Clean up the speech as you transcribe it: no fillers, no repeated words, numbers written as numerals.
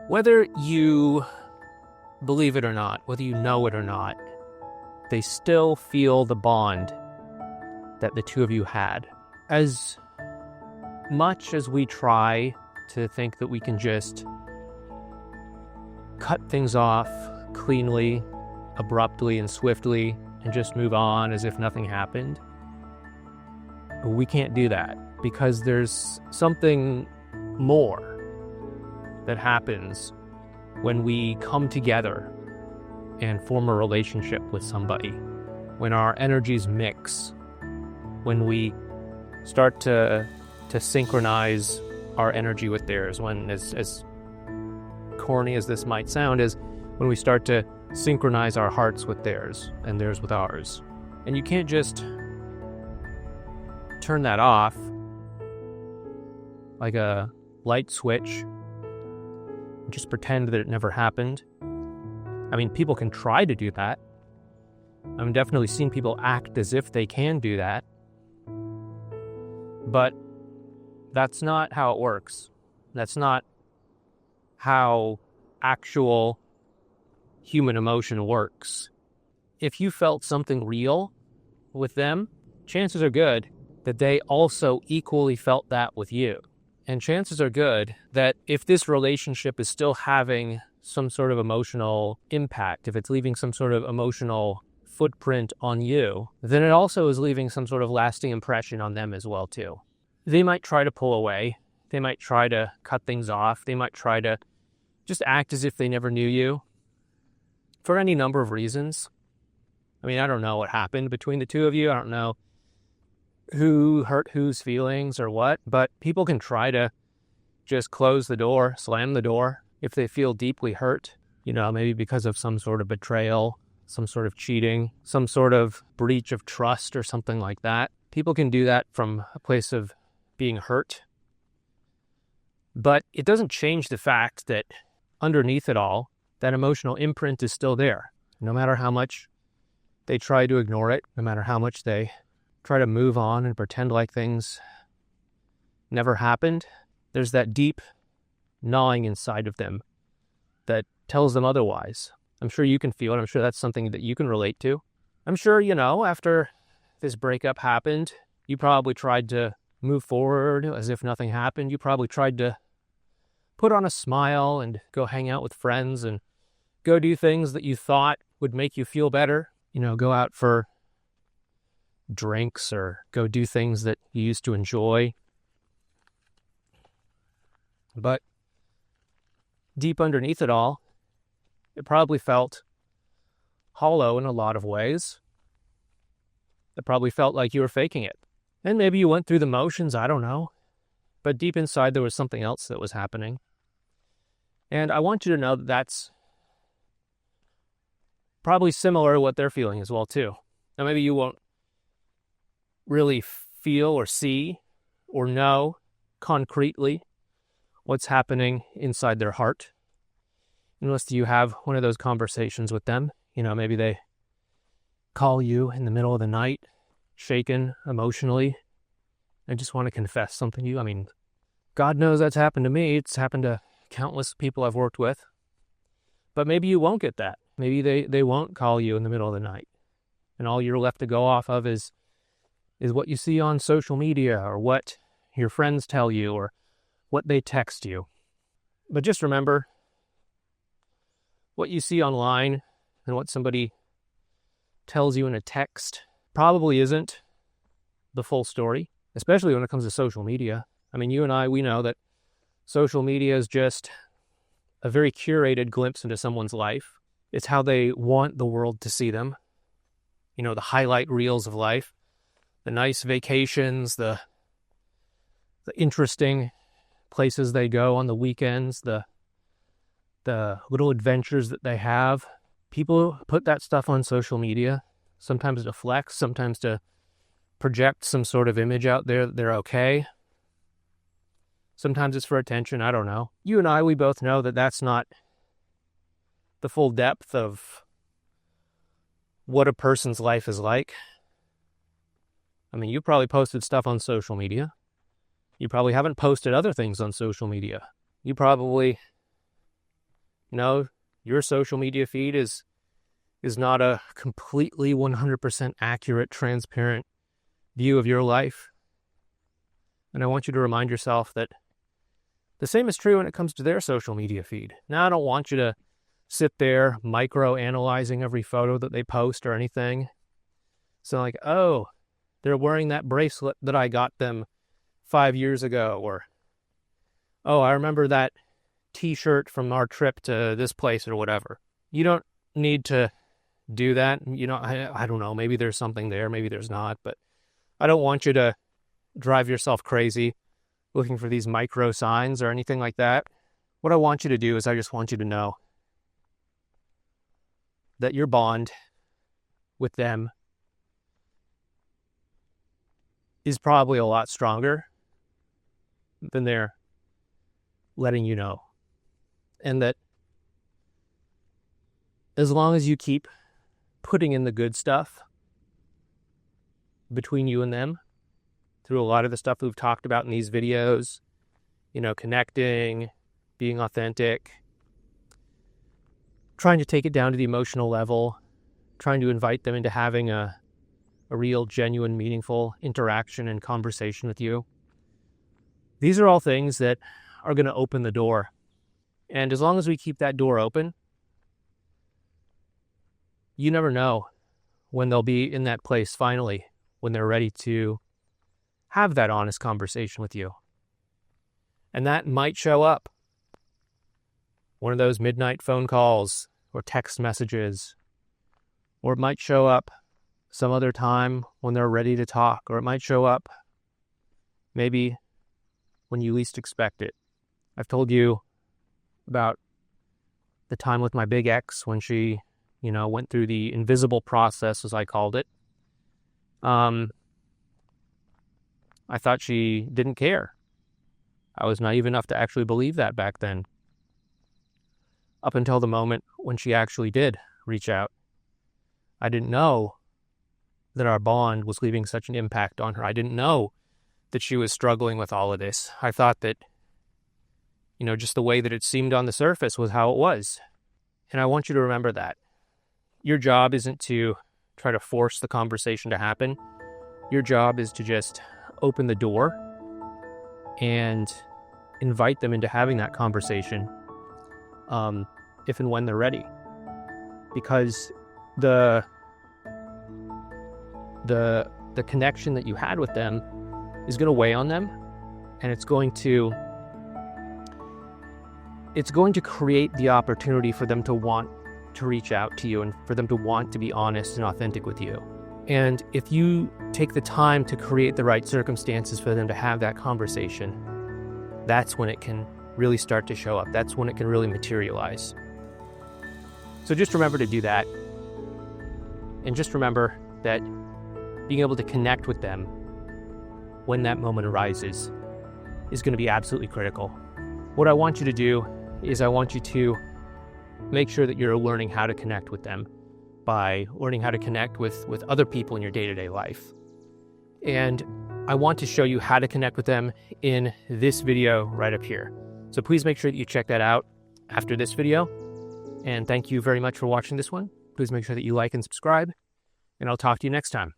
Whether you believe it or not, whether you know it or not, they still feel the bond that the two of you had. As much as we try to think that we can just cut things off cleanly, abruptly, and swiftly, and just move on as if nothing happened, we can't do that because there's something more that happens when we come together and form a relationship with somebody, when our energies mix, when we start to synchronize our energy with theirs, when, as corny as this might sound, is when we start to synchronize our hearts with theirs and theirs with ours. And you can't just turn that off like a light switch and just pretend that it never happened. I mean, people can try to do that. I've definitely seen people act as if they can do that. But that's not how it works. That's not how actual human emotion works. If you felt something real with them, chances are good that they also equally felt that with you. And chances are good that if this relationship is still having some sort of emotional impact, if it's leaving some sort of emotional footprint on you, then it also is leaving some sort of lasting impression on them as well too. They might try to pull away. They might try to cut things off. They might try to just act as if they never knew you for any number of reasons. I mean, I don't know what happened between the two of you. I don't know who hurt whose feelings or what, but people can try to just close the door, slam the door if they feel deeply hurt, maybe because of some sort of betrayal, some sort of cheating, some sort of breach of trust or something like that. People can do that from a place of being hurt. But it doesn't change the fact that underneath it all, that emotional imprint is still there. No matter how much they try to ignore it, no matter how much they try to move on and pretend like things never happened, there's that deep gnawing inside of them that tells them otherwise. I'm sure you can feel it. I'm sure that's something that you can relate to. I'm sure, after this breakup happened, you probably tried to move forward as if nothing happened. You probably tried to put on a smile and go hang out with friends and go do things that you thought would make you feel better. Go out for drinks or go do things that you used to enjoy. But deep underneath it all, it probably felt hollow in a lot of ways. It probably felt like you were faking it. And maybe you went through the motions, I don't know. But deep inside, there was something else that was happening. And I want you to know that that's probably similar to what they're feeling as well, too. Now, maybe you won't really feel or see or know concretely what's happening inside their heart, unless you have one of those conversations with them. Maybe they call you in the middle of the night, shaken emotionally. I just want to confess something to you. I mean, God knows that's happened to me. It's happened to countless people I've worked with. But maybe you won't get that. Maybe they won't call you in the middle of the night. And all you're left to go off of is what you see on social media or what your friends tell you or what they text you. But just remember, what you see online and what somebody tells you in a text probably isn't the full story, especially when it comes to social media. I mean, you and I, we know that social media is just a very curated glimpse into someone's life. It's how they want the world to see them. The highlight reels of life, the nice vacations, the interesting places they go on the weekends, the little adventures that they have. People put that stuff on social media, sometimes to flex, sometimes to project some sort of image out there that they're okay. Sometimes it's for attention, I don't know. You and I, we both know that that's not the full depth of what a person's life is like. I mean, you probably posted stuff on social media. You probably haven't posted other things on social media. You probably Your social media feed is not a completely 100% accurate, transparent view of your life. And I want you to remind yourself that the same is true when it comes to their social media feed. Now, I don't want you to sit there micro-analyzing every photo that they post or anything. So like, oh, they're wearing that bracelet that I got them 5 years ago. Or, oh, I remember that t-shirt from our trip to this place or whatever. You don't need to do that. I don't know. Maybe there's something there. Maybe there's not. But I don't want you to drive yourself crazy looking for these micro signs or anything like that. What I want you to do is I just want you to know that your bond with them is probably a lot stronger than they're letting you know. And that as long as you keep putting in the good stuff between you and them, through a lot of the stuff we've talked about in these videos, connecting, being authentic, trying to take it down to the emotional level, trying to invite them into having a real, genuine, meaningful interaction and conversation with you. These are all things that are going to open the door. And as long as we keep that door open, you never know when they'll be in that place finally, when they're ready to have that honest conversation with you. And that might show up. One of those midnight phone calls or text messages. Or it might show up some other time when they're ready to talk. Or it might show up maybe when you least expect it. I've told you about the time with my big ex when she, went through the invisible process, as I called it. I thought she didn't care. I was naive enough to actually believe that back then. Up until the moment when she actually did reach out. I didn't know that our bond was leaving such an impact on her. I didn't know that she was struggling with all of this. I thought that, just the way that it seemed on the surface was how it was. And I want you to remember that. Your job isn't to try to force the conversation to happen. Your job is to just open the door and invite them into having that conversation if and when they're ready. Because the connection that you had with them is going to weigh on them, and it's going to create the opportunity for them to want to reach out to you and for them to want to be honest and authentic with you. And if you take the time to create the right circumstances for them to have that conversation, that's when it can really start to show up. That's when it can really materialize. So just remember to do that. And just remember that being able to connect with them when that moment arises is going to be absolutely critical. What I want you to do is I want you to make sure that you're learning how to connect with them by learning how to connect with other people in your day-to-day life. And I want to show you how to connect with them in this video right up here. So please make sure that you check that out after this video. And thank you very much for watching this one. Please make sure that you like and subscribe, and I'll talk to you next time.